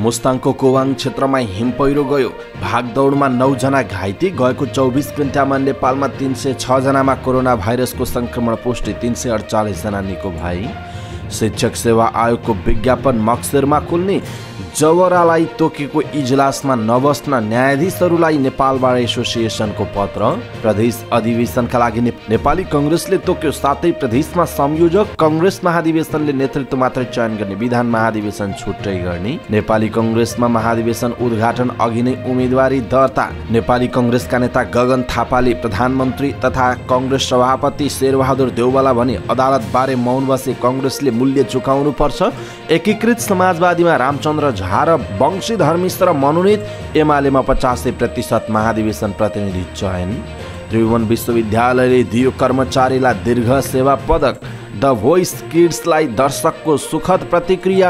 मुस्ताङको कोवाङ क्षेत्रमा हिम पहिरो गयो। भागदौडमा 9 जना घाइते। गएको 24 घण्टामा नेपालमा 306 जनामा कोरोना भाइरसको संक्रमण पुष्टि। 348 जना निको भए। शिक्षक सेवा आयोगको विज्ञापन मक्सिरमा खुल्ने। जवरालाई तोकेको इजलासमा नबस्न न्यायाधीशहरूलाई नेपाल बार एसोसिएसनको पत्र। प्रदेश अधिवेशनका लागि नेपाली कांग्रेसले तोक्यो। सातै प्रदेशमा संयोजक। कांग्रेस महाधिवेशनले नेतृत्व मात्रै चयन गर्ने। विधान महाधिवेशन छुट्टै गर्ने। नेपाली कांग्रेसमा महाधिवेशन उद्घाटन अघि नै उम्मेदवारी दर्ता। नेपाली कांग्रेसका नेता गगन थापाले प्रधानमन्त्री तथा कांग्रेस सभापति शेरबहादुर देउवाला भने अदालत बारे मौन बसे कांग्रेसले मूल्य चुकाउनु पर्छ। एकीकृत समाजवादीमा रामचन्द्र झा र वंशीधर मिश्र मनोनित। एमालेमा 85% महाधिवेशन प्रतिनिधि चयन। त्रिभुवन विश्वविद्यालयले दियो कर्मचारीलाई दीर्घ सेवा पदक। द भोइस किड्सलाई दर्शकको सुखद प्रतिक्रिया।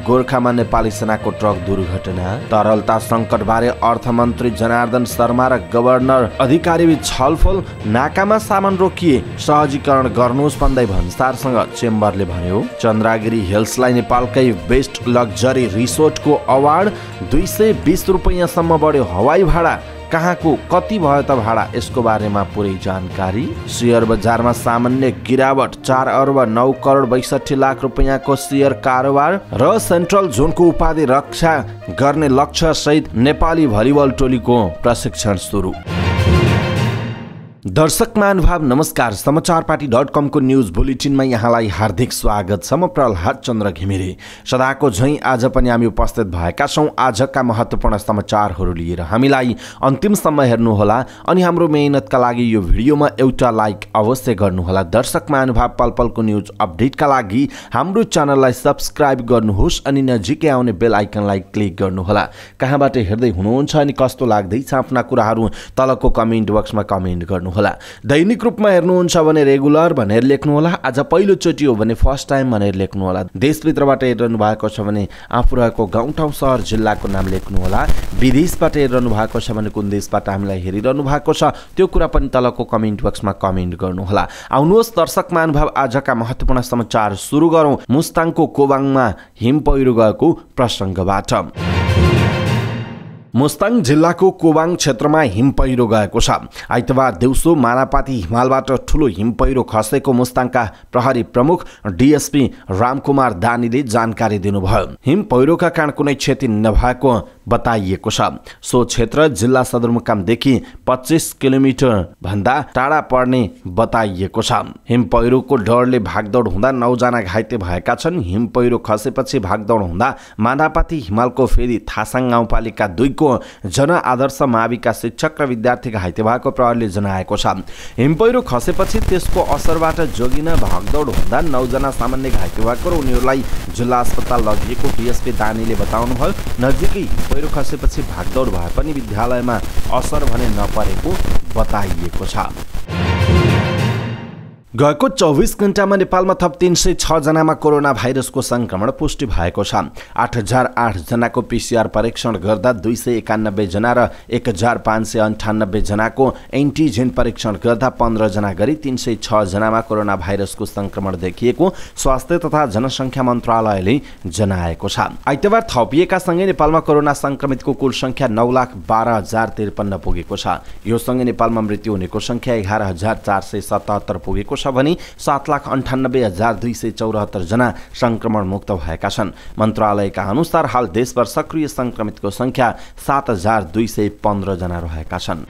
गोर्खामा नेपाली सेनाको ट्रक दुर्घटना। तरलता सङ्कटबारे अर्थमन्त्री जनार्दन शर्मा र गभर्नर अधिकारीबीच छलफल। नाकामा सामान रोकिए सहजीकरण गर्नुहोस् भन्दै भन्सारसँग चेम्बरले भन्यो। चन्द्रागिरी हिल्सलाई नेपालकै बेस्ट लग्जरी रिसोर्टको अवार्ड। 220 रुपैयाँसम्म बढ्यो हवाई भाडा। कहाँको कति भयो त भाडा, यसको बारेमा पुरै जानकारी। शेयर बजारमा सामान्य गिरावट। 4 अर्ब 9 करोड 62 लाख रुपैयाँको शेयर कारोबार र सेन्ट्रल जोनको उपाधि रक्षा गर्ने लक्ष्य सहित नेपाली भलिबल टोलीको प्रशिक्षण सुरु। दर्शक महानुभाव नमस्कार। समाचारपाटी.com को न्यूज बुलेटिनमा यहाँलाई हार्दिक स्वागत छ। म प्रहलाद चन्द्र घिमिरे। सदाको झैं आज पनि हामी उपस्थित भएका छौं आजका महत्त्वपूर्ण समाचारहरू लिएर। हामीलाई अन्तिमसम्म हेर्नुहोला अनि हाम्रो मेहनतका लागि यो भिडियोमा एउटा लाइक अवश्य गर्नुहोला। दर्शक महानुभाव पल पलको न्यूज अपडेटका लागि हाम्रो च्यानललाई सब्स्क्राइब गर्नुहोस् अनि नजिकै आउने बेल आइकनलाई क्लिक गर्नुहोला। कहाँबाट हेर्दै हुनुहुन्छ अनि कस्तो लाग्दैछ आफ्ना कुराहरू तलको कमेन्ट बक्समा कमेन्ट गर्नु होला। दैनिक रूपमा हेर्नुहुन्छ भने रेगुलर भनेर लेख्नु होला। आज पहिलो चोटि हो भने फर्स्ट टाइम भनेर लेख्नु होला। देशभित्रबाट हेरिरहनु भएको छ भने आफू रहेको गाउँठाउँ सहर जिल्लाको नाम लेख्नु होला। विदेशबाट हेरिरहनु भएको छ भने कुन देशबाट हामीलाई हेरिरहनु भएको छ त्यो कुरा पनि तलको कमेन्ट बक्समा कमेन्ट गर्नु होला। आउनुहोस् दर्शक महानुभाव आजका महत्त्वपूर्ण समाचार सुरु गरौँ मुस्ताङको कोवाङमा हिम पहिरो गएको प्रसङ्गबाट। मुस्ताङ जिल्लाको कोवाङ क्षेत्रमा हिम पहिरो गएको छ। आइतबार दिउँसो मानापाती हिमालबाट ठुलो हिम पहिरो खसेको मुस्ताङका प्रहरी प्रमुख डीएसपी रामकुमार दानीले जानकारी दिनुभयो। हिम पहिरोका कारण कुनै क्षति नभएको बताइएको छ। सो क्षेत्र जिल्ला सदरमुकामदेखि 25 किलोमिटर भन्दा टाढा पर्ने बताइएको छ। हिम पहिरोको डरले भागदौड हुँदा 9 जना घाइते भएका छन्। हिम पहिरो खसेपछि भागदौड हुँदा मानापाती हिमालको फेरि थासाङ गाउँपालिका 2 जन आदर्श माविका शिक्षक र विद्यार्थी घाइते भएको प्रहरीले जनाएको छ। हिम पहिरो खसेपछि त्यसको असरबाट जोगिन भागदौड हुँदा 9 जना सामान्य घाइते भएको र उनीहरूलाई जिल्ला अस्पताल लगिएको डीएसपी दानीले बताउनुभयो। नजिकै पहिरो खसेपछि भागदौड भए पनि विद्यालयमा असर भने नपरेको बताइएको छ। गएको 24 घण्टामा नेपालमा थप 306 जनामा कोरोना भाइरसको संक्रमण पुष्टि भएको छ। 8008 जनाको पीसीआर परीक्षण गर्दा 291 जना र 1598 जनाको एन्टिजेन परीक्षण गर्दा 15 जना गरी 306 जनामा कोरोना भाइरसको संक्रमण देखिएको स्वास्थ्य तथा जनसङ्ख्या मन्त्रालयले जनाएको छ। आइतबार थपिएका सँगै नेपालमा कोरोना संक्रमितको कुल संख्या 9,12,053 पुगेको छ। यो सँगै नेपालमा मृत्यु हुनेको संख्या 11,477 पुगेको छ भने 7,98,274 जना संक्रमण मुक्त भएका छन्। मन्त्रालयका अनुसार हाल देशभर सक्रिय संक्रमितको संख्या 7,215 जना रहेका छन्।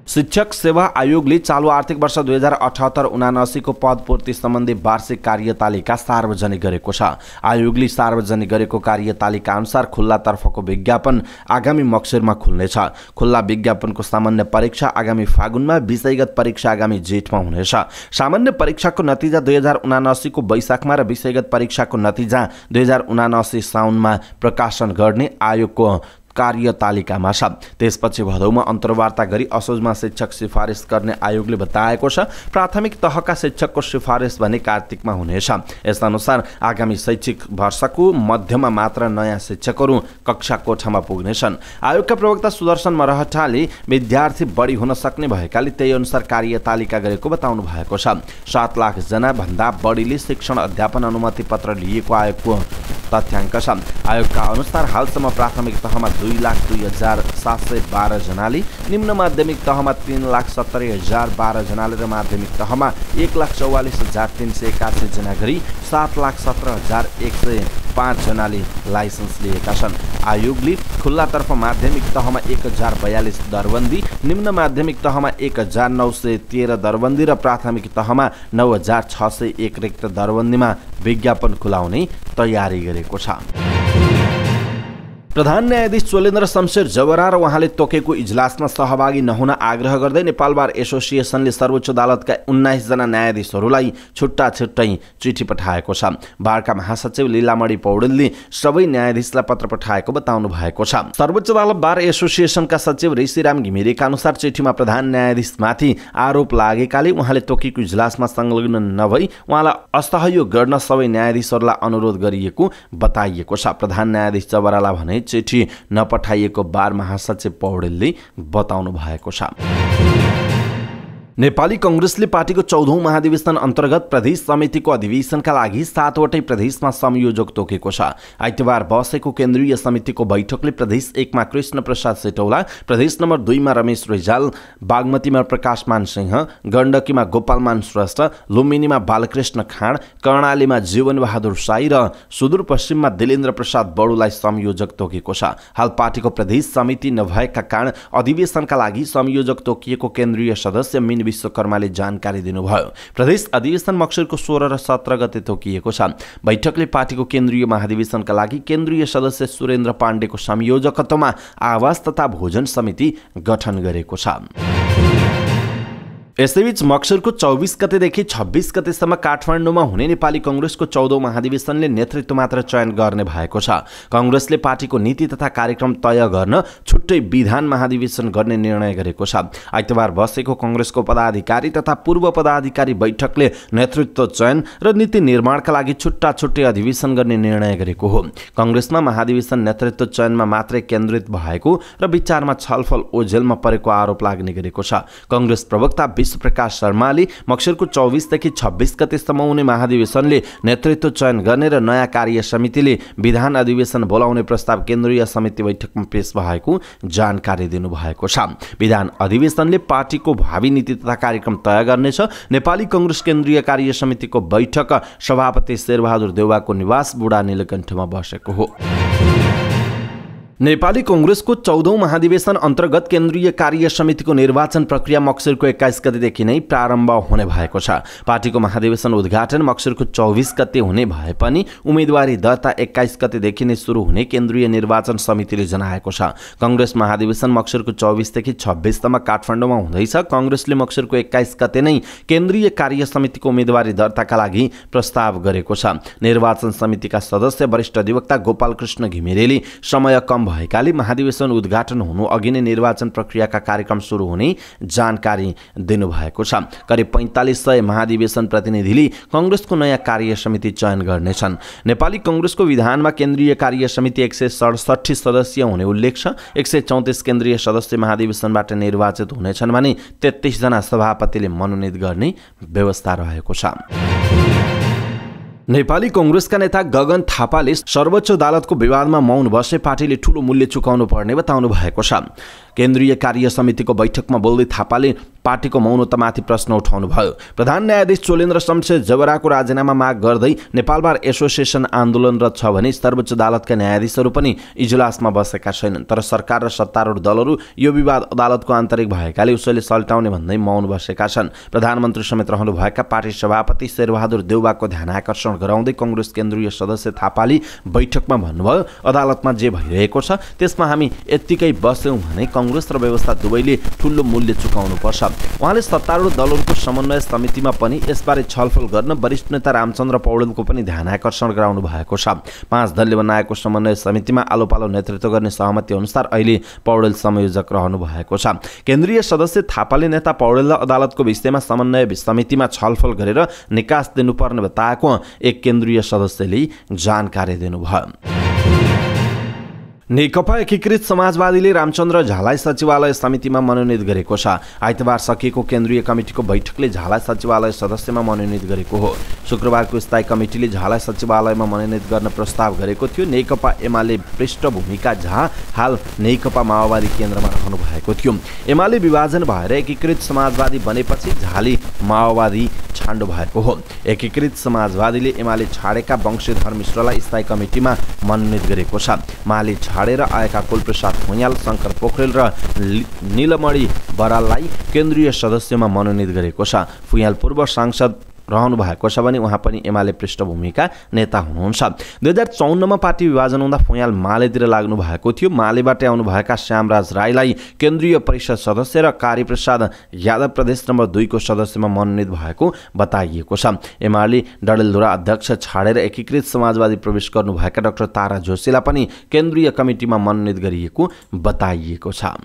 शिक्षक सेवा आयोगले चालू आर्थिक वर्ष 2078-79 को पद पूर्ति सम्बन्धी वार्षिक कार्यतालिका सार्वजनिक गरेको छ। आयोगले सार्वजनिक गरेको कार्यतालिका अनुसार खुल्लातर्फको विज्ञापन आगामी मक्सिरमा खुल्नेछ। खुल्ला विज्ञापनको सामान्य परीक्षा आगामी फागुनमा, विषयगत परीक्षा आगामी जेठमा हुनेछ। सामान्य परीक्षाको नतिजा 2079 को वैशाखमा र विषयगत परीक्षाको नतिजा 2079 साउनमा प्रकाशन गर्ने आयोगको कार्यतालिकामा छ। त्यसपछि भदौमा अन्तर्वार्ता गरी असोजमा शिक्षक सिफारिस गर्ने आयोगले बताएको छ। प्राथमिक तहका शिक्षकको सिफारिस भने कार्तिकमा हुनेछ। यसअनुसार आगामी शैक्षिक वर्षको मध्यमा मात्र नयाँ शिक्षकहरू कक्षा कोठामा पुग्नेछन्। आयोगका प्रवक्ता सुदर्शन मरहटाले विद्यार्थी बढी हुन सक्ने भएकाले त्यही अनुसार कार्यतालिका गरेको बताउनु भएको छ। 7 लाख जना भन्दा बढीले शिक्षण अध्यापन अनुमति पत्र लिएको आयोगको तथ्याङ्क छ। आयोगका अनुसार हालसम्म प्राथमिक तहमा 2,02,712 जनाले, निम्न माध्यमिक तहमा 3,70,012 जनाले र माध्यमिक तहमा 1,44,381 जना गरी 7,17,105 जनाले लाइसेन्स लिएका छन्। आयोगले खुल्लातर्फ माध्यमिक तहमा 1,042 दरबन्दी, निम्न माध्यमिक तहमा 1,913 दरबन्दी र प्राथमिक तहमा 9,601 रिक्त दरबन्दीमा विज्ञापन खुलाउने तयारी गरेको छ। प्रधान न्यायाधीश चोलेन्द्र शमशेर जवरा र उहाँले तोकेको इजलासमा सहभागी नहुन आग्रह गर्दै नेपाल बार एसोसिएसनले सर्वोच्च अदालतका 19 जना न्यायाधीशहरूलाई छुट्टा छुट्टै चिठी पठाएको छ। बारका महासचिव लीलामणि पौडेलले सबै न्यायाधीशलाई पत्र पठाएको बताउनु भएको छ। सर्वोच्च अदालत बार एसोसिएसनका सचिव ऋषिराम घिमिरेका अनुसार चिठीमा प्रधान न्यायाधीशमाथि आरोप लागेकाले उहाँले तोकेको इजलासमा संलग्न नभई उहाँलाई असहयोग गर्न सबै न्यायाधीशहरूलाई अनुरोध गरिएको बताइएको छ। प्रधान न्यायाधीश जवरालाई भने चिठी नपठाइएको बार महासचिव पौडेलले बताउनु भएको छ। नेपाली कांग्रेसले पार्टीको 14औं महाधिवेशन अन्तर्गत प्रदेश समितिको अधिवेशनका लागि 7वटै प्रदेशमा संयोजक तोकेको छ। आइतबार बसेको केन्द्रीय समितिको बैठकले प्रदेश 1 मा कृष्ण प्रसाद सेटौला, प्रदेश नम्बर 2 मा रमेश रिजाल, बागमतीमा प्रकाशमान सिंह, गण्डकीमा गोपालमान श्रेष्ठ, लुम्बिनीमा बालकृष्ण खाँड, कर्णालीमा जीवन बहादुर साई र सुदूरपश्चिममा दिलेन्द्र प्रसाद बडुलाई संयोजक तोकेको छ। हाल पार्टीको प्रदेश समिति नभएका कारण अधिवेशनका लागि संयोजक तोकिएको केन्द्रीय सदस्य मिन विश्वकर्माले जानकारी दिनुभयो। प्रदेश अधिवेशन मक्सिरको 16 र 17 गते तोकिएको छ। बैठकले पार्टीको केन्द्रीय महाधिवेशनका लागि केन्द्रीय सदस्य सुरेन्द्र पाण्डेको संयोजकत्वमा आवास तथा भोजन समिति गठन गरेको छ। यसैबीच मक्सिरको 24 गतेदेखि 26 गतेसम्म काठमाडौँमा हुने नेपाली कांग्रेसको 14औं महाधिवेशनले नेतृत्व मात्र चयन गर्ने भएको छ। कांग्रेसले पार्टीको नीति तथा कार्यक्रम तय गर्न छुट्टै विधान महाधिवेशन गर्ने निर्णय गरेको छ। आइतबार बसेको कांग्रेसको पदाधिकारी तथा पूर्व पदाधिकारी बैठकले नेतृत्व चयन र नीति निर्माणका लागि छुट्टा छुट्टै अधिवेशन गर्ने निर्णय गरेको हो। कांग्रेसमा महाधिवेशन नेतृत्व चयनमा मात्रै केन्द्रित भएको र विचारमा छलफल ओझेलमा परेको आरोप लाग्ने गरेको छ। कांग्रेस प्रवक्ता विश्वप्रकाश शर्माले मक्सिरको 24 देखि 26 गतेसम्म हुने महाधिवेशनले नेतृत्व चयन गर्ने र नयाँ कार्य समितिले विधान अधिवेशन बोलाउने प्रस्ताव केन्द्रीय समिति बैठकमा पेश भएको जानकारी दिनुभएको छ। विधान अधिवेशनले पार्टीको भावी नीति तथा कार्यक्रम तय गर्नेछ। नेपाली कांग्रेस केन्द्रीय कार्य समितिको बैठक सभापति शेरबहादुर देउवाको निवास बुढा नीलकण्ठमा बसेको हो। नेपाली कांग्रेसको 14औं महाधिवेशन अन्तर्गत केन्द्रीय कार्य समितिको निर्वाचन प्रक्रिया मक्सिरको 21 गतेदेखि नै प्रारम्भ हुने भएको छ। पार्टीको महाधिवेशन उद्घाटन मक्सिरको 24 गते हुने भए पनि उम्मेदवारी दर्ता 21 गतेदेखि नै सुरु हुने केन्द्रीय निर्वाचन समितिले जनाएको छ। कांग्रेस महाधिवेशन मक्सिरको 24 देखि 26 सम्म काठमाडौँमा हुँदैछ। कांग्रेसले मक्सिरको 21 गते नै केन्द्रीय कार्य समितिको उम्मेदवारी दर्ताका लागि प्रस्ताव गरेको छ। निर्वाचन समितिका सदस्य वरिष्ठ अधिवक्ता गोपालकृष्ण घिमिरेले समय कम भएकाले महाधिवेशन उद्घाटन हुनु अघि नै निर्वाचन प्रक्रियाका कार्यक्रम सुरु हुने जानकारी दिनुभएको छ। करिब 4500 महाधिवेशन प्रतिनिधिले कांग्रेसको नयाँ कार्य समिति चयन गर्नेछन्। नेपाली कांग्रेसको विधानमा केन्द्रीय कार्य समिति 167 सदस्यीय हुने उल्लेख छ। 134 केन्द्रीय सदस्य महाधिवेशनबाट निर्वाचित हुनेछन् भने 33 जना सभापतिले मनोनित गर्ने व्यवस्था रहेको छ। नेपाली कांग्रेसका नेता गगन थापाले सर्वोच्च अदालतको विवादमा मौन बसे पार्टीले ठूलो मूल्य चुकाउनु पर्ने बताउनु भएको छ। केन्द्रीय कार्य समितिको बैठकमा बोल्दै थापाले पार्टीको मौनतामाथि प्रश्न उठाउनु भयो। प्रधान न्यायाधीश चोलेन्द्र शमशेर जवराको राजीनामा माग गर्दै नेपाल बार एसोसिएसन आन्दोलनरत छ भने सर्वोच्च अदालतका न्यायाधीशहरू पनि इजलासमा बसेका छैनन्। तर सरकार र सत्तारूढ दलहरू यो विवाद अदालतको आन्तरिक भएकाले उसैले सल्टाउने भन्दै मौन बसेका छन्। प्रधानमन्त्री समेत रहनुभएका पार्टी सभापति शेरबहादुर देउवाको ध्यान आकर्षण गराउँदै कांग्रेस केन्द्रीय सदस्य थापाले बैठकमा भन्नुभयो, अदालतमा जे भइरहेको छ त्यसमा हामी यत्तिकै बस्यौं भने कांग्रेस र व्यवस्था दुवैले ठूलो मूल्य चुकाउनुपर्छ। उहाँले सत्तारूढ दलहरूको समन्वय समितिमा पनि यसबारे छलफल गर्न वरिष्ठ नेता रामचन्द्र पौडेलको पनि ध्यान आकर्षण गराउनु भएको छ। 5 दलले बनाएको समन्वय समितिमा आलोपालो नेतृत्व गर्ने सहमति अनुसार अहिले पौडेल संयोजक रहनु भएको छ। केन्द्रीय सदस्य थापाले नेता पौडेललाई अदालतको विषयमा समन्वय समितिमा छलफल गरेर निकास दिनुपर्ने बताएको एक केन्द्रीय सदस्यले जानकारी दिनुभयो। नेकपा एकीकृत समाजवादीले रामचन्द्र झालाई सचिवालय समितिमा मनोनित गरेको छ। आइतबार सकिएको केन्द्रीय कमिटिको बैठकले झालाई सचिवालय सदस्यमा मनोनित गरेको हो। शुक्रबारको स्थायी कमिटिले झालाई सचिवालयमा मनोनित गर्न प्रस्ताव गरेको थियो। नेकपा एमाले पृष्ठभूमिका झा हाल नेकपा माओवादी केन्द्रमा रहनु भएको थियो। एमाले विभाजन भएर एकीकृत समाजवादी बनेपछि झाली माओवादी छान्डो भएको हो। एकीकृत समाजवादीले एमाले छाडेका वंशीधर मिश्रलाई स्थायी कमिटिमा मनोनित गरेको छ। माले छाडेर आएका कुलप्रसाद भुइँयाल, शङ्कर पोखरेल र नीलमणि बराललाई केन्द्रीय सदस्यमा मनोनित गरेको छ। भुइँयाल पूर्व सांसद रहनु भएको छ भने उहाँ पनि एमाले पृष्ठभूमिका नेता हुनुहुन्छ। 2054मा पार्टी विभाजन हुँदा भुइँयाल मालेतिर लाग्नु भएको थियो। मालेबाट आउनुभएका श्यामराज राईलाई केन्द्रीय परिषद सदस्य र कार्यप्रसाद यादव प्रदेश नम्बर 2 को सदस्यमा मनोनित भएको बताइएको छ। एमाले डडेलधुरा अध्यक्ष छाडेर एकीकृत समाजवादी प्रवेश गर्नुभएका डाक्टर तारा जोशीलाई पनि केन्द्रीय कमिटिमा मनोनित गरिएको बताइएको छ।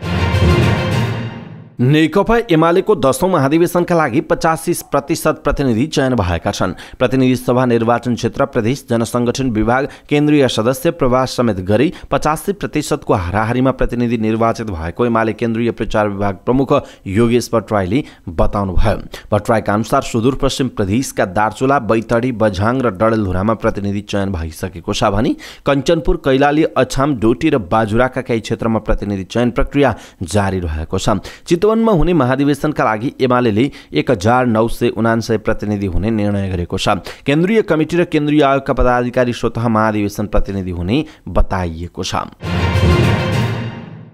नेकपा एमालेको 10औं महाधिवेशनका लागि 85% प्रतिनिधि चयन भएका छन्। प्रतिनिधि सभा निर्वाचन क्षेत्र, प्रदेश जनसङ्गठन विभाग, केन्द्रीय सदस्य प्रवास समेत गरी 85% को हाराहारीमा प्रतिनिधि निर्वाचित भएको एमाले केन्द्रीय प्रचार विभाग प्रमुख योगेश भट्टराईले बताउनुभयो। भट्टराईका अनुसार सुदूरपश्चिम प्रदेशका दार्चुला, बैतडी, बझाङ र डडेलधुरामा प्रतिनिधि चयन भइसकेको छ भने कञ्चनपुर, कैलाली, अछाम, डोटी र बाजुराका केही क्षेत्रमा प्रतिनिधि चयन प्रक्रिया जारी रहेको छ। चितवनमा हुने महाधिवेशनका लागि एमालेले 1979 प्रतिनिधि हुने निर्णय गरेको छ। केन्द्रीय कमिटी र केन्द्रीय आयोगका पदाधिकारी स्वतः महाधिवेशन प्रतिनिधि हुने बताइएको छ।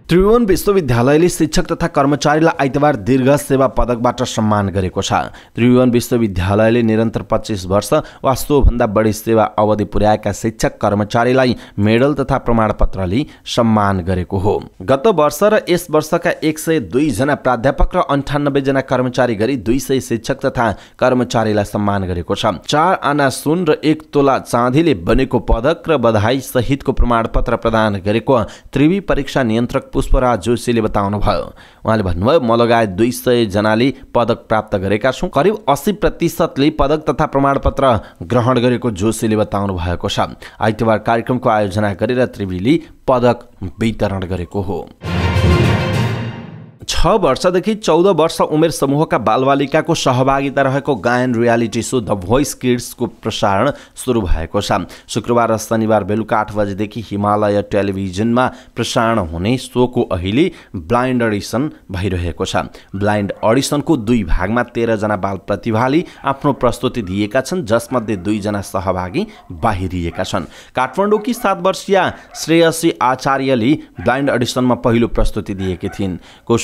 त्रिभुवन विश्वविद्यालयले शिक्षक तथा कर्मचारीलाई आइतबार दीर्घ सेवा पदकबाट सम्मान गरेको छ। त्रिभुवन विश्वविद्यालयले निरन्तर 25 वर्ष वा सोभन्दा बढी सेवा अवधि पुर्याएका शिक्षक कर्मचारीलाई मेडल तथा प्रमाणपत्रले सम्मान गरेको हो। गत वर्ष र यस वर्षका 102 जना प्राध्यापक र 98 जना कर्मचारी गरी 200 शिक्षक तथा कर्मचारीलाई सम्मान गरेको छ। 4 आना सुन र 1 तोला चाँदीले बनेको पदक र बधाई सहितको प्रमाणपत्र प्रदान गरेको त्रिवी परीक्षा नियन्त्रक पुष्पराज जोशीले बताउनुभयो। उहाँले भन्नुभयो, म लगायत 200 जनाले पदक प्राप्त गरेका छौँ। करिब 80% पदक तथा प्रमाणपत्र ग्रहण गरेको जोशीले बताउनु भएको छ। आइतबार कार्यक्रमको आयोजना गरेर त्रिवीले पदक वितरण गरेको हो। 6 वर्षदेखि 14 वर्ष उमेर समूहका बालबालिकाको सहभागिता रहेको गायन रियालिटी सो द भोइस किड्सको प्रसारण सुरु भएको छ। शुक्रबार र शनिबार बेलुका 8 बजेदेखि हिमालय टेलिभिजनमा प्रसारण हुने सोको अहिले ब्लाइन्ड अडिसन भइरहेको छ। ब्लाइन्ड अडिसनको 2 भागमा 13 जना बाल प्रतिभाले आफ्नो प्रस्तुति दिएका छन्, जसमध्ये 2 जना सहभागी बाहिरिएका छन्। काठमाडौँकी 7 वर्षीय श्रेयसी आचार्यले ब्लाइन्ड अडिसनमा पहिलो प्रस्तुति दिएकी थिइन्।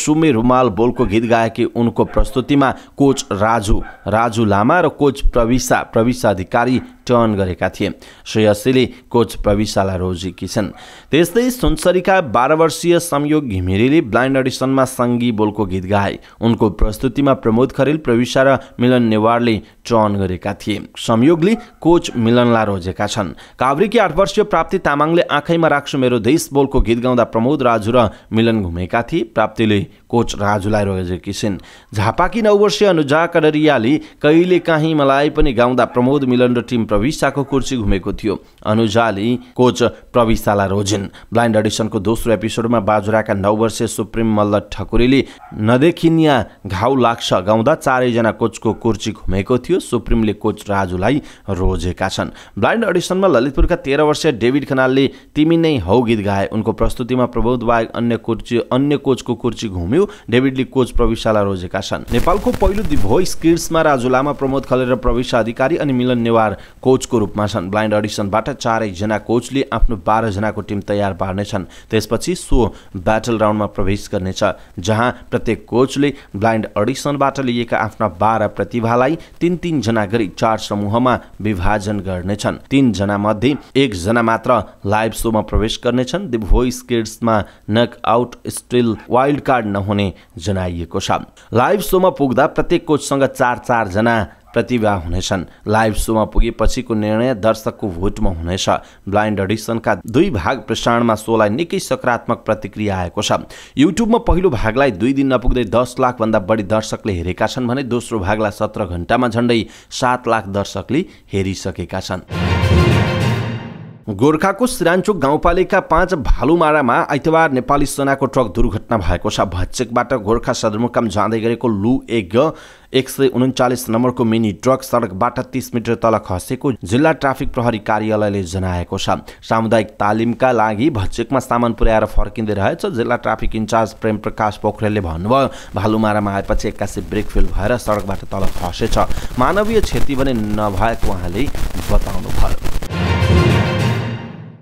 सुमे रुमाल बोलको गीत गाएकी उनको प्रस्तुतिमा कोच राजु लामा र कोच प्रविशा अधिकारी टर्न गरेका थिए। श्रेयसीले कोच प्रविशालाई रोजेकी छन्। त्यस्तै सुनसरीका 12 वर्षीय संयोग घिमिरेले ब्लाइन्ड अडिसनमा सङ्गी बोलको गीत गाए। उनको प्रस्तुतिमा प्रमोद खरेल, प्रविशा र मिलन नेवारले टर्न गरेका थिए। संयोगले कोच मिलनलाई रोजेका छन्। काभ्रेकी 8 वर्षीय प्राप्ति तामाङले आँखैमा राख्छु मेरो देश बोलको गीत गाउँदा प्रमोद, राजु र मिलन घुमेका थिए। प्राप्तिले कोच राजुलाई रोजेकी छिन्। झापाकी 9 वर्षीय अनुजा कडरियाले कहिले काहीँ मलाई पनि गाउँदा प्रमोद, मिलन र टिम प्रविशाको कुर्सी घुमेको थियो। अनुजाले कोच प्रविशालाई रोजिन्। ब्लाइन्ड अडिसनको दोस्रो एपिसोडमा बाजुराका 9 वर्षीय सुप्रिम मल्ल ठकुरीले नदेखिनिया घाउ लाग्छ गाउँदा 4 जना कोचको कुर्सी घुमेको थियो। सुप्रिमले कोच राजुलाई रोजेका छन्। ब्लाइन्ड अडिसनमा ललितपुरका 13 वर्षीय डेभिड खनालले तिमी नै हौ गीत गाए। उनको प्रस्तुतिमा प्रबोध बाहेक अन्य कोचको कुर्सी घुम्यो। डेभिडले कोच प्रविशालाई रोजेका छन्। नेपालको पहिलो दि भोइस किड्समा राजु लामा, प्रमोद खलेर, प्रविशा अधिकारी अनि मिलन नेवार कोचको रूपमा छन्। ब्लाइन्ड अडिसनबाट 4 जना कोचले आफ्नो 12 जनाको टिम तयार पार्नेछन्। त्यसपछि सो ब्याटल राउन्डमा प्रवेश गर्नेछ, जहाँ प्रत्येक कोचले ब्लाइन्ड अडिसनबाट लिएका आफ्ना 12 प्रतिभालाई 3-3 जना गरी 4 समूहमा विभाजन गर्नेछन्। 3 जना मध्ये 1 जना मात्र लाइभ सोमा प्रवेश गर्नेछन्। द भोइस किड्समा नकआउट स्टिल वाइल्ड कार्ड नहुने जनाइएको छ। लाइभ सोमा पुग्दा प्रत्येक कोचसँग 4-4 जना प्रतिभा हुनेछन्। लाइभ सोमा पुगेपछिको निर्णय दर्शकको भोटमा हुनेछ। ब्लाइन्ड अडिसनका 2 भाग प्रसारणमा सोलाई निकै सकारात्मक प्रतिक्रिया आएको छ। युट्युबमा पहिलो भागलाई 2 दिन नपुग्दै 10 लाख भन्दा बढी दर्शकले हेरेका छन् भने दोस्रो भागलाई 17 घण्टामा झण्डै 7 लाख दर्शकले हेरिसकेका छन्। गोर्खाको सिरान्चोक गाउँपालिका 5 भालुमारामा आइतबार नेपाली सेनाको ट्रक दुर्घटना भएको छ। भच्चेकबाट गोर्खा सदरमुकाम जाँदै गरेको लु 139 नम्बरको मिनी ट्रक सडकबाट 30 मिटर तल खसेको जिल्ला ट्राफिक प्रहरी कार्यालयले जनाएको छ। सामुदायिक तालिमका लागि भच्चेकमा सामान पुर्याएर फर्किँदै रहेछ। जिल्ला ट्राफिक इन्चार्ज प्रेम प्रकाश पोखरेलले भन्नुभयो, भालुमारामा आएपछि एक्कासी ब्रेक फेल भएर सडकबाट तल खसेछ। मानवीय क्षति भने नभएको उहाँले बताउनुभयो।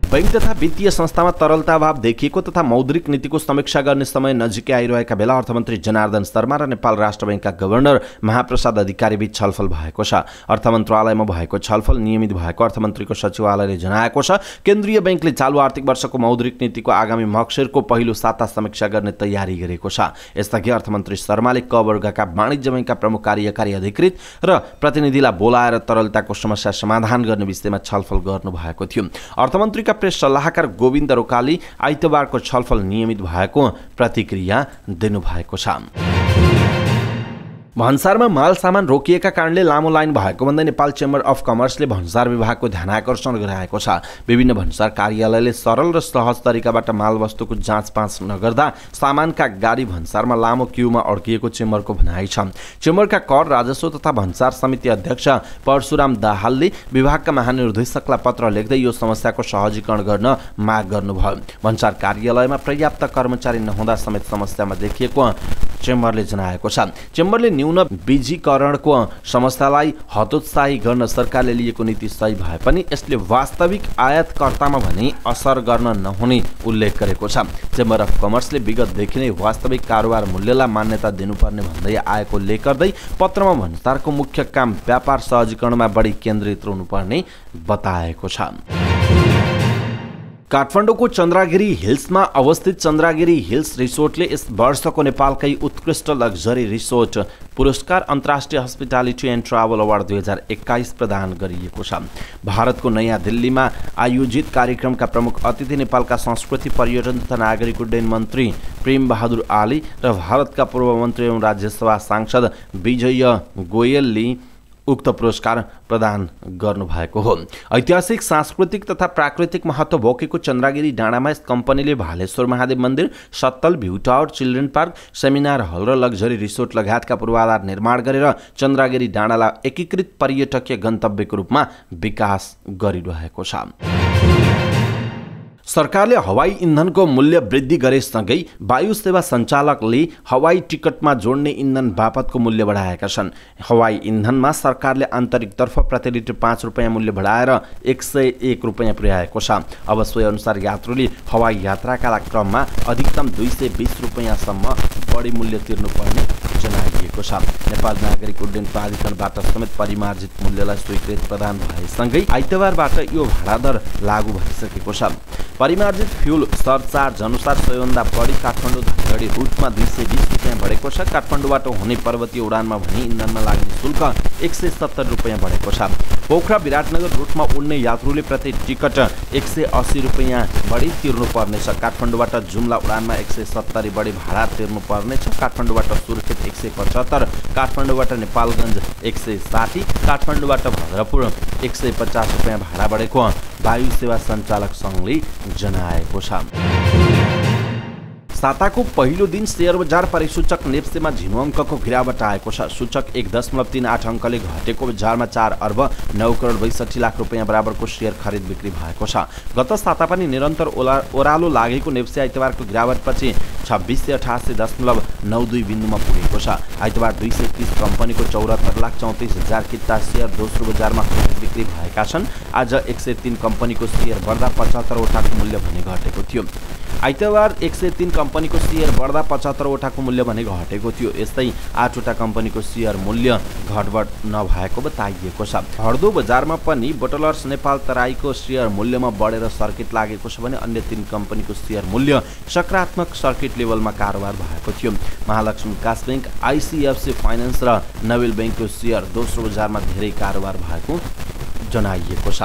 बैंक तथा वित्तीय संस्थामा तरलता अभाव देखिएको तथा मौद्रिक नीतिको समीक्षा गर्ने समय नजिकै आइरहेका बेला अर्थमन्त्री जनार्दन शर्मा र नेपाल राष्ट्र बैंकका गभर्नर महाप्रसाद अधिकारी बीच छलफल भएको छ। अर्थ मन्त्रालयमा भएको छलफल नियमित भएको अर्थमन्त्रीको सचिवालयले जनाएको छ। केन्द्रीय बैंकले चालु आर्थिक वर्षको मौद्रिक नीतिको आगामी मक्सिरको पहिलो साता समीक्षा गर्ने तयारी गरेको छ। यसअघि अर्थमन्त्री शर्माले क वर्गका वाणिज्य बैंकका प्रमुख कार्यकारी अधिकृत र प्रतिनिधिलाई बोलाएर तरलताको समस्या समाधान गर्ने विषयमा छलफल गर्नुभएको थियो। अर्थमन्त्रीका प्रेस सल्लाहकार गोविन्द रोकाली आइतबारको छलफल नियमित भएको प्रतिक्रिया दिनुभएको छ। भन्सारमा माल सामान रोकिएका कारणले लामो लाइन भएको भन्दै नेपाल चेम्बर अफ कमर्सले भन्सार विभागको ध्यानाकर्षण गराएको छ। विभिन्न भन्सार कार्यालयले सरल र सहज तरिकाबाट मालवस्तुको जाँचपाँच नगर्दा सामानका गाडी भन्सारमा लामो क्यूमा अड्किएको चेम्बरको भनाइ छ। चेम्बरका कर राजस्व तथा भन्सार समिति अध्यक्ष परशुराम दाहालले विभागका महानिर्देशकलाई पत्र लेख्दै यो समस्याको सहजीकरण गर्न माग गर्नुभयो। भन्सार कार्यालयमा पर्याप्त कर्मचारी नहुँदा समेत समस्यामा देखिएको चेम्बरले जनाएको छ। चेम्बरले न्यून बीजीकरणको समस्यालाई हतोत्साही गर्न सरकारले लिएको नीति सही भए पनि यसले वास्तविक आयातकर्तामा भने असर गर्न नहुने उल्लेख गरेको छ। चेम्बर अफ कमर्सले विगतदेखि नै वास्तविक कारोबार मूल्यलाई मान्यता दिनुपर्ने भन्दै आएको उल्लेख गर्दै पत्रमा भन्सारको मुख्य काम व्यापार सहजीकरणमा बढी केन्द्रित रहनुपर्ने बताएको छ। काठमाडौँको चन्द्रागिरी हिल्समा अवस्थित चन्द्रागिरी हिल्स रिसोर्टले यस वर्षको नेपालकै उत्कृष्ट लग्जरी रिसोर्ट पुरस्कार अन्तर्राष्ट्रिय हस्पिटालिटी एन्ड ट्राभल अवार्ड 2021 प्रदान गरिएको छ। भारतको नयाँ दिल्लीमा आयोजित कार्यक्रमका प्रमुख अतिथि नेपालका संस्कृति पर्यटन तथा नागरिक उड्डयन मन्त्री प्रेम बहादुर आली र भारतका पूर्व मन्त्री एवं राज्यसभा सांसद विजय गोयलले उक्त पुरस्कार प्रदान गर्नुभएको हो। ऐतिहासिक सांस्कृतिक तथा प्राकृतिक महत्त्व बोकेको चन्द्रागिरी डाँडामा यस कम्पनीले भालेश्वर महादेव मन्दिर, सत्तल, view tower, children park, seminar hall र लग्जरी रिसोर्ट लगायतका पूर्वाधार निर्माण गरेर चन्द्रागिरी डाँडालाई एकीकृत पर्यटकीय गन्तव्यको रूपमा विकास गरिरहेको छ। सरकारले हवाई इन्धनको मूल्य वृद्धि गरेसँगै वायु सेवा सञ्चालकले हवाई टिकटमा जोड्ने इन्धन बापतको मूल्य बढाएका छन्। हवाई इन्धनमा सरकारले आन्तरिकतर्फ प्रति लिटर 5 रुपैयाँ मूल्य बढाएर 101 रुपैयाँ पुर्याएको छ। अब सोही अनुसार यात्रुले हवाई यात्राका क्रममा अधिकतम 220 रुपैयाँसम्म बढी मूल्य तिर्नुपर्ने जनाइएको छ। नेपाल नागरिक उड्डयन प्राधिकरणबाट समेत परिमार्जित मूल्यलाई स्वीकृति प्रदान भएसँगै आइतबारबाट यो भाडा दर लागू भइसकेको छ। परिमार्जित फ्युल सरचार्ज अनुसार सबैभन्दा बढी काठमाडौँ धनगढी रुटमा 220 रुपैयाँ बढेको छ। काठमाडौँबाट हुने पर्वतीय उडानमा भने इन्धनमा लाग्ने शुल्क 170 रुपैयाँ बढेको छ। पोखरा विराटनगर रुटमा उड्ने यात्रुले प्रति टिकट 180 रुपैयाँ बढी तिर्नुपर्नेछ। काठमाडौँबाट जुम्ला उडानमा 170 बढी भाडा तिर्नुपर्नेछ। काठमाडौँबाट सुर्खेत 175, काठमाडौँबाट नेपालगञ्ज 160, काठमाडौँबाट भद्रपुर 150 रुपैयाँ भाडा बढेको वायु सेवा सञ्चालक सङ्घले जनाएको छ। साताको पहिलो दिन शेयर बजार परिसूचक नेप्सेमा झिनो अङ्कको गिरावट आएको छ। सूचक 1.38 अङ्कले घटेको बजारमा 4 अर्ब 9 करोड 62 लाख रुपियाँ बराबरको शेयर खरिद बिक्री भएको छ। गत साता पनि निरन्तर ओह्रालो लागेको नेप्से आइतबारको गिरावटपछि 2688.92 बिन्दुमा पुगेको छ। आइतबार 230 कम्पनीको 74,34,000 किता शेयर दोस्रो बजारमा खरिद बिक्री भएका छन्। आज 103 कम्पनीको शेयर बढ्दा 75 वटाको मूल्य भने घटेको थियो। आइतबार 103 कम्पनीको शेयर बढ्दा 75 वटाको मूल्य भने घटेको थियो। यस्तै 8 वटा कम्पनीको शेयर मूल्य घटबढ नभएको बताइएको छ। हड्दो बजारमा पनि बोटलर्स नेपाल तराईको शेयर मूल्यमा बढेर सर्किट लागेको छ भने अन्य 3 कम्पनीको शेयर मूल्य सकारात्मक सर्किट लेभलमा कारोबार भएको थियो। महालक्ष्मी विकास बैंक, आइसिएफसी फाइनान्स र नोबेल बैंकको शेयर दोस्रो बजारमा धेरै कारोबार भएको जनाइएको छ।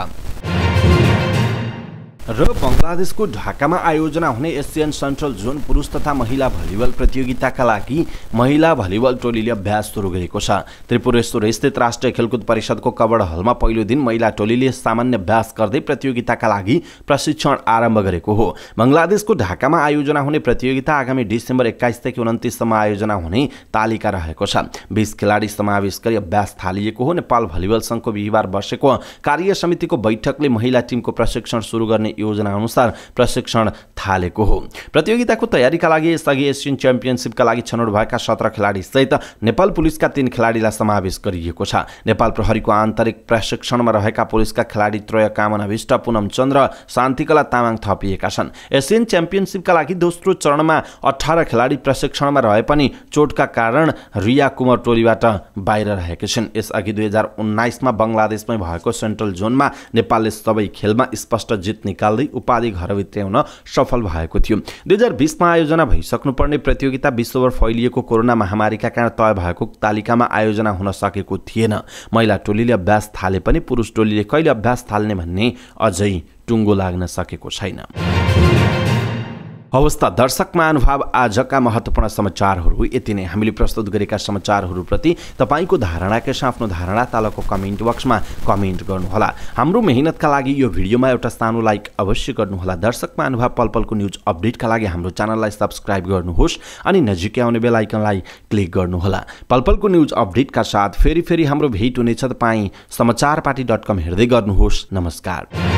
र बङ्गलादेशको ढाकामा आयोजना हुने एसियन सेन्ट्रल जोन पुरुष तथा महिला भलिबल प्रतियोगिताका लागि महिला भलिबल टोलीले अभ्यास सुरु गरेको छ। त्रिपुरेश्वर स्थित राष्ट्रिय खेलकुद परिषदको कबड हलमा पहिलो दिन महिला टोलीले सामान्य अभ्यास गर्दै प्रतियोगिताका लागि प्रशिक्षण आरम्भ गरेको हो। बङ्गलादेशको ढाकामा आयोजना हुने प्रतियोगिता आगामी डिसेम्बर 21 देखि 29 सम्म आयोजना हुने तालिका रहेको छ। 20 खेलाडी समावेश गरी अभ्यास थालिएको हो। नेपाल भलिबल संघको बिहिबार बसेको कार्य समितिको बैठकले महिला टिमको प्रशिक्षण सुरु गर्ने योजना अनुसार प्रशिक्षण थालेको हो। प्रतियोगिताको तयारीका लागि यसअघि एसियन च्याम्पियनशिपका लागि छनौट भएका 17 खेलाडी सहित नेपाल पुलिसका 3 खेलाडीलाई समावेश गरिएको छ। नेपाल प्रहरीको आन्तरिक प्रशिक्षणमा रहेका पुलिसका खेलाडी त्रय कामना विष्ट, पूनम चन्द्र, शान्तिकला तामाङ थपिएका छन्। एसियन च्याम्पियनशिपका लागि दोस्रो चरणमा 18 खेलाडी प्रशिक्षणमा रहे पनि चोटका कारण रिया कुमार टोलीबाट बाहिर रहेका छन्। यसअघि 2019मा बङ्गलादेशमै भएको सेन्ट्रल जोनमा नेपालले सबै खेलमा स्पष्ट जित निकाल्दै उपाधि घरभित्र्याउन सफल भएको थियो। 2020मा आयोजना भइसक्नुपर्ने प्रतियोगिता विश्वभर फैलिएको कोरोना महामारीका कारण तय भएको तालिकामा आयोजना हुन सकेको थिएन। महिला टोलीले अभ्यास थाले पनि पुरुष टोलीले कहिले अभ्यास थाल्ने भन्ने अझै टुङ्गो लाग्न सकेको छैन। अवस्था दर्शक महानुभाव, आजका महत्त्वपूर्ण समाचारहरू यति नै। हामीले प्रस्तुत गरेका समाचारहरूप्रति तपाईको धारणा के आफ्नो धारणा तालको कमेन्ट बक्समा कमेन्ट गर्नुहोला। हाम्रो मेहनतका लागि यो भिडियोमा एउटा सानो लाइक अवश्य गर्नुहोला। दर्शक महानुभाव, पलपलको न्युज अपडेटका लागि हाम्रो च्यानललाई सब्स्क्राइब गर्नुहोस् अनि नजिकै आउने बेल आइकनलाई क्लिक गर्नुहोला। पलपलको न्युज अपडेटका साथ फेरि हाम्रो भेट हुनेछ। तपाईँ समाचारपाटी.com हेर्दै गर्नुहोस्। नमस्कार।